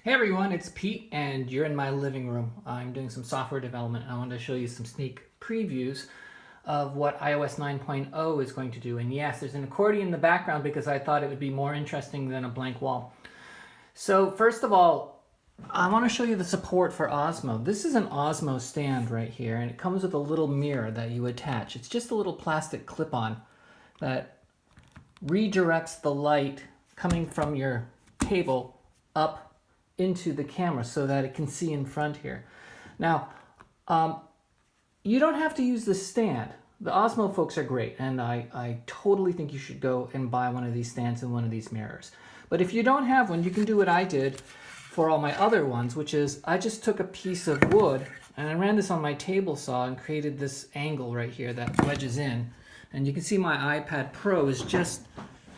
Hey everyone, it's Pete and you're in my living room. I'm doing some software development and I wanted to show you some sneak previews of what iOS 9.0 is going to do. And yes, there's an accordion in the background because I thought it would be more interesting than a blank wall. So first of all, I want to show you the support for Osmo. This is an Osmo stand right here and it comes with a little mirror that you attach. It's just a little plastic clip-on that redirects the light coming from your table up into the camera so that it can see in front here. Now, you don't have to use the stand. The Osmo folks are great, and I totally think you should go and buy one of these stands and one of these mirrors. But if you don't have one, you can do what I did for all my other ones, which is I just took a piece of wood and I ran this on my table saw and created this angle right here that wedges in. And you can see my iPad Pro is just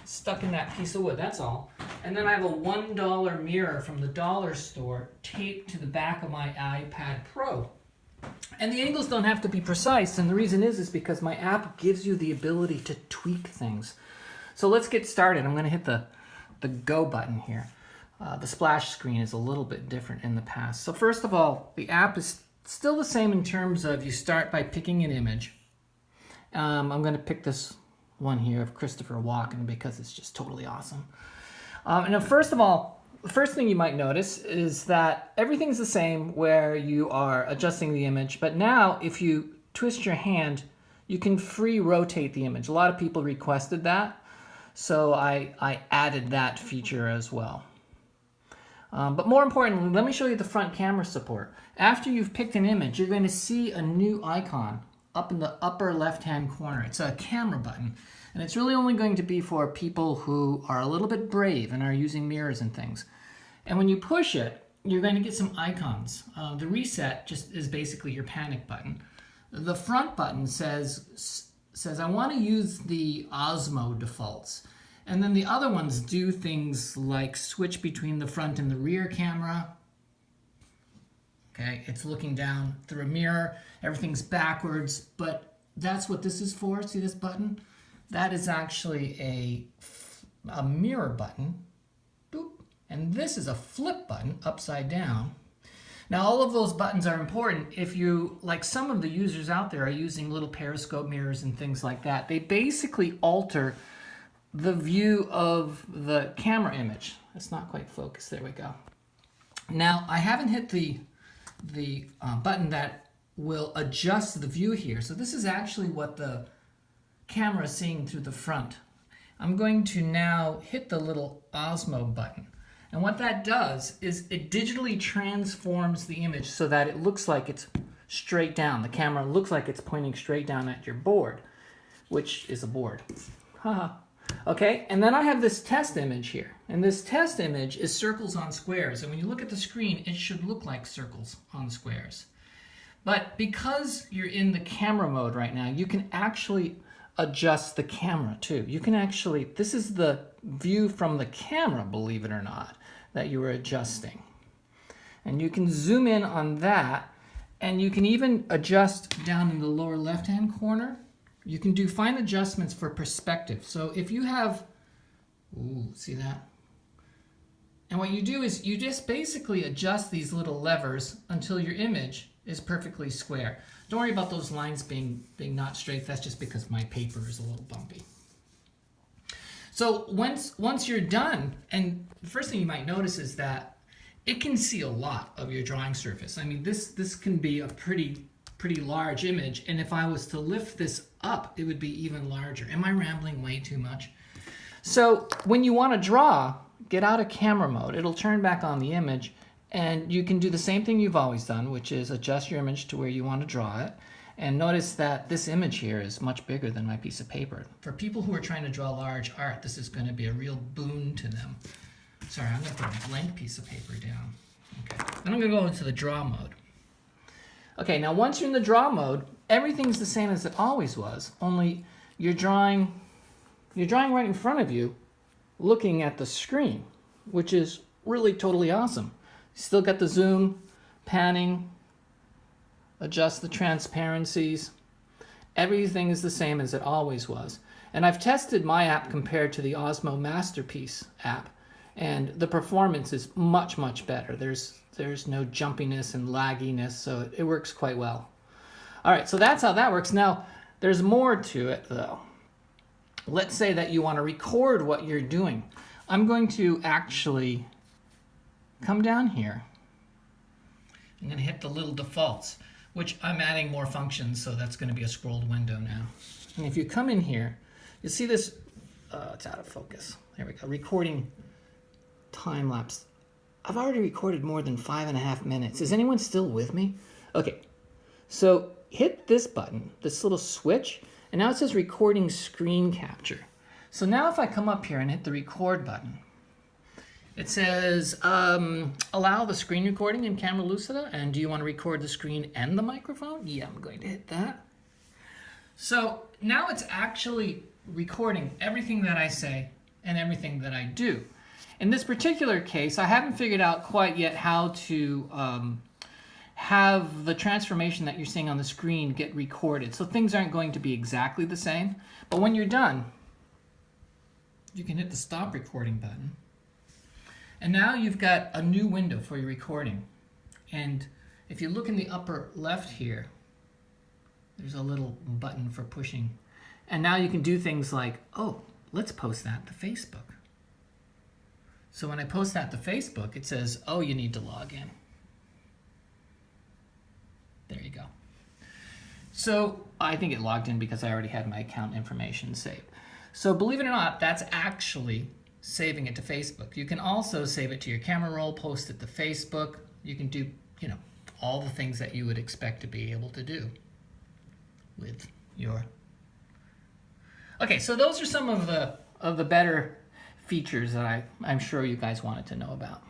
stuck in that piece of wood, that's all. And then I have a $1 mirror from the dollar store taped to the back of my iPad Pro. And the angles don't have to be precise, and the reason is because my app gives you the ability to tweak things. So let's get started. I'm going to hit the go button here. The splash screen is a little bit different in the past. So first of all, the app is still the same in terms of you start by picking an image. I'm going to pick this one here of Christopher Walken because it's just totally awesome. And first of all, the first thing you might notice is that everything's the same where you are adjusting the image, but now if you twist your hand, you can free rotate the image. A lot of people requested that, so I added that feature as well. But more importantly, let me show you the front camera support. After you've picked an image, you're going to see a new icon up in the upper left-hand corner. It's a camera button, and it's really only going to be for people who are a little bit brave and are using mirrors and things. And when you push it, you're going to get some icons. The reset just is basically your panic button. The front button says I want to use the Osmo defaults. And then the other ones do things like switch between the front and the rear camera. Okay, it's looking down through a mirror. Everything's backwards, but that's what this is for. See this button? That is actually a mirror button. Boop. And this is a flip button upside down. Now, all of those buttons are important if you, like some of the users out there are using little periscope mirrors and things like that. They basically alter the view of the camera image. It's not quite focused. There we go. Now, I haven't hit the button that will adjust the view here. So this is actually what the camera is seeing through the front. I'm going to now hit the little Osmo button. And what that does is it digitally transforms the image so that it looks like it's straight down. The camera looks like it's pointing straight down at your board, which is a board. Haha. Okay, and then I have this test image here. And this test image is circles on squares. And when you look at the screen, it should look like circles on squares. But because you're in the camera mode right now, you can actually adjust the camera too. You can actually, this is the view from the camera, believe it or not, that you were adjusting. And you can zoom in on that, and you can even adjust down in the lower left-hand corner. You can do fine adjustments for perspective. So if you have, ooh, see that? And what you do is you just basically adjust these little levers until your image is perfectly square. Don't worry about those lines being not straight. That's just because my paper is a little bumpy. So once you're done, and the first thing you might notice is that it can see a lot of your drawing surface. I mean, this can be a pretty large image, and if I was to lift this up, it would be even larger. Am I rambling way too much? So when you want to draw, get out of camera mode. It'll turn back on the image, and you can do the same thing you've always done, which is adjust your image to where you want to draw it. And notice that this image here is much bigger than my piece of paper. For people who are trying to draw large art, this is going to be a real boon to them. Sorry, I'm going to put a blank piece of paper down. Okay. Then I'm going to go into the draw mode. Okay, now once you're in the draw mode, everything's the same as it always was, only you're drawing right in front of you, looking at the screen, which is really totally awesome. You still got the zoom, panning, adjust the transparencies. Everything is the same as it always was. And I've tested my app compared to the Osmo Masterpiece app, And the performance is much, much better. There's no jumpiness and lagginess, so it works quite well. All right, so that's how that works. Now, there's more to it, though. Let's say that you want to record what you're doing. I'm going to actually come down here. I'm going to hit the little defaults, which I'm adding more functions, so that's going to be a scrolled window now. And if you come in here, you see this, it's out of focus. There we go, recording time lapse. I've already recorded more than 5.5 minutes. Is anyone still with me? Okay, so hit this button, this little switch, and now it says recording screen capture. So now if I come up here and hit the record button, it says allow the screen recording in Camera Lucida, and do you want to record the screen and the microphone? Yeah, I'm going to hit that. So now it's actually recording everything that I say and everything that I do. In this particular case, I haven't figured out quite yet how to have the transformation that you're seeing on the screen get recorded. So things aren't going to be exactly the same. But when you're done, you can hit the stop recording button. And now you've got a new window for your recording. And if you look in the upper left here, there's a little button for pushing. And now you can do things like, oh, let's post that to Facebook. So when I post that to Facebook, it says, oh, you need to log in. There you go. So I think it logged in because I already had my account information saved. So believe it or not, that's actually saving it to Facebook. You can also save it to your camera roll, post it to Facebook. You can do, all the things that you would expect to be able to do with your... Okay, so those are some of the better features that I'm sure you guys wanted to know about.